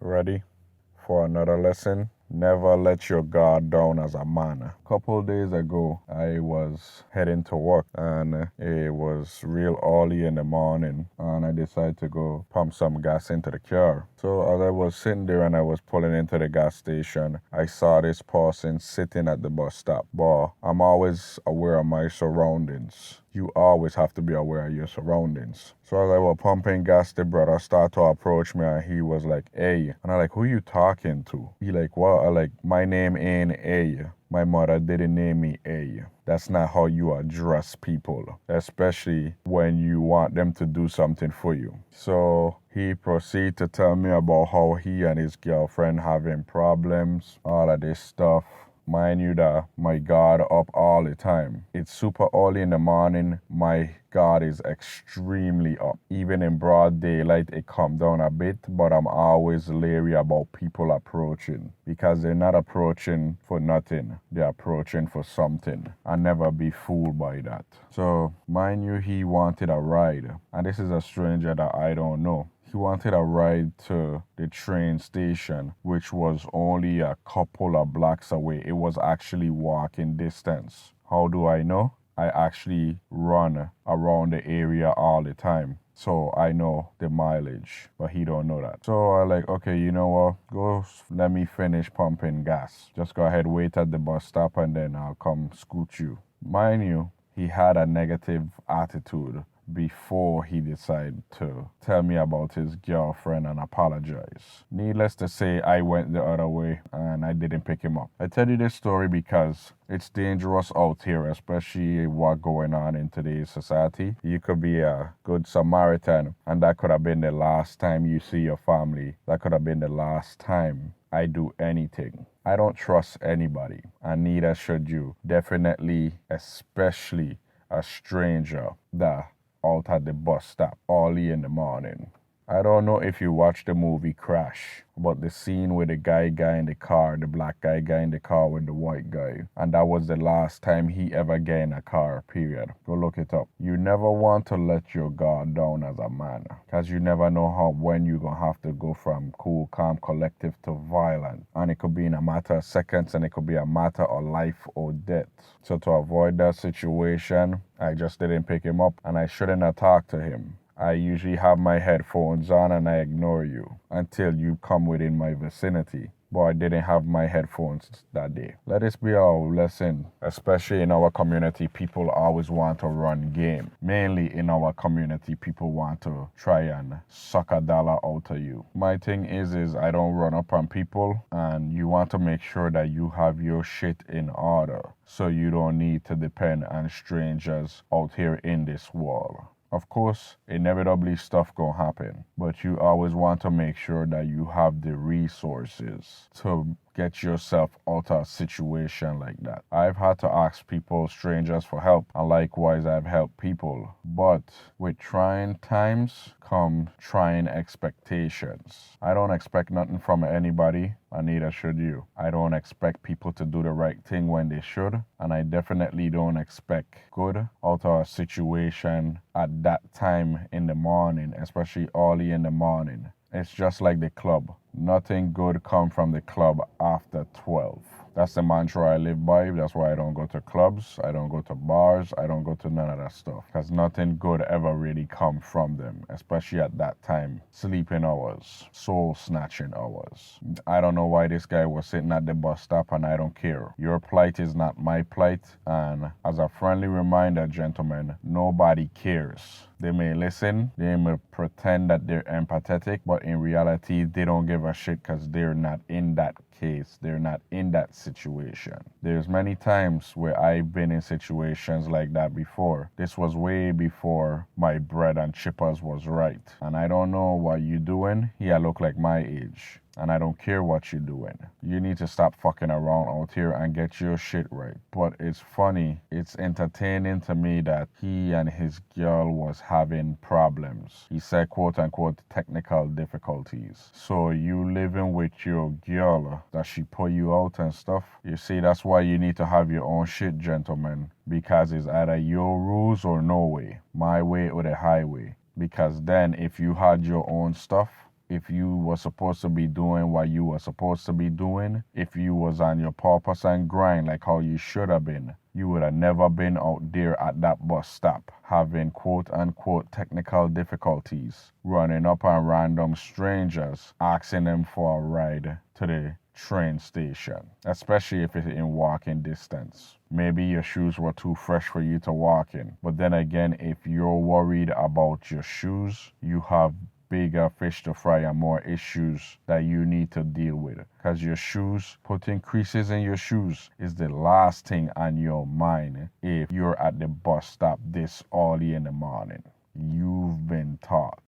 Ready for another lesson? Never let your guard down as a man. A couple days ago, I was heading to work and it was real early in the morning and I decided to go pump some gas into the car. So as I was sitting there and I was pulling into the gas station, I saw this person sitting at the bus stop. But I'm always aware of my surroundings. You always have to be aware of your surroundings. So as I was pumping gas, the brother started to approach me and he was like, "Hey." And I like, "Who you talking to?" He like, "What?" I like, "My name ain't A. My mother didn't name me A." That's not how you address people, especially when you want them to do something for you. So he proceeded to tell me about how he and his girlfriend having problems, all of this stuff. Mind you that my guard up all the time. It's super early in the morning. My guard is extremely up. Even in broad daylight, it come down a bit, but I'm always leery about people approaching because they're not approaching for nothing. They're approaching for something. I never be fooled by that. So mind you, he wanted a ride, and this is a stranger that I don't know. He wanted a ride to the train station, which was only a couple of blocks away. It was actually walking distance. How do I know? I actually run around the area all the time. So I know the mileage, but he don't know that. So I like, okay, you know what? Go let me finish pumping gas. Just go ahead, wait at the bus stop and then I'll come scoot you. Mind you, he had a negative attitude before he decided to tell me about his girlfriend and apologize. Needless to say, I went the other way and I didn't pick him up. I tell you this story because it's dangerous out here, especially what going on in today's society. You could be a good Samaritan and that could have been the last time you see your family. That could have been the last time I do anything. I don't trust anybody, and neither should you. Definitely, especially a stranger that out at the bus stop early in the morning. I don't know if you watched the movie Crash, but the scene with the guy in the car, the black guy in the car with the white guy, and that was the last time he ever got in a car, period. Go look it up. You never want to let your guard down as a man, because you never know when you're going to have to go from cool, calm, collective to violent. And it could be in a matter of seconds and it could be a matter of life or death. So to avoid that situation, I just didn't pick him up and I shouldn't have talked to him. I usually have my headphones on and I ignore you until you come within my vicinity. But I didn't have my headphones that day. Let this be our lesson, especially in our community. People always want to run game. Mainly in our community, people want to try and suck a dollar out of you. My thing is I don't run up on people, and you want to make sure that you have your shit in order so you don't need to depend on strangers out here in this world. Of course, inevitably stuff gonna happen, but you always want to make sure that you have the resources to get yourself out of a situation like that. I've had to ask people, strangers, for help, and likewise I've helped people. But with trying times come trying expectations. I don't expect nothing from anybody, and neither should you. I don't expect people to do the right thing when they should, and I definitely don't expect good out of a situation at that time in the morning, especially early in the morning. It's just like the club. Nothing good come from the club after 12. That's the mantra I live by. That's why I don't go to clubs. I don't go to bars. I don't go to none of that stuff. Because nothing good ever really come from them. Especially at that time. Sleeping hours. Soul snatching hours. I don't know why this guy was sitting at the bus stop and I don't care. Your plight is not my plight. And as a friendly reminder, gentlemen, nobody cares. They may listen, they may pretend that they're empathetic, but in reality, they don't give a shit because they're not in that case. They're not in that situation. There's many times where I've been in situations like that before. This was way before my bread and chippers was right. And I don't know what you doing. Yeah, look like my age. And I don't care what you're doing. You need to stop fucking around out here and get your shit right. But it's funny, it's entertaining to me that he and his girl was having problems. He said quote unquote technical difficulties. So you living with your girl, that she put you out and stuff. You see, that's why you need to have your own shit, gentlemen. Because it's either your rules or no way. My way or the highway. Because then if you had your own stuff, if you were supposed to be doing what you were supposed to be doing, if you was on your purpose and grind like how you should have been, you would have never been out there at that bus stop having quote unquote technical difficulties, running up on random strangers, asking them for a ride to the train station, especially if it's in walking distance. Maybe your shoes were too fresh for you to walk in. But then again, if you're worried about your shoes, you have bigger fish to fry and more issues that you need to deal with. Because your shoes, putting creases in your shoes is the last thing on your mind if you're at the bus stop this early in the morning. You've been taught.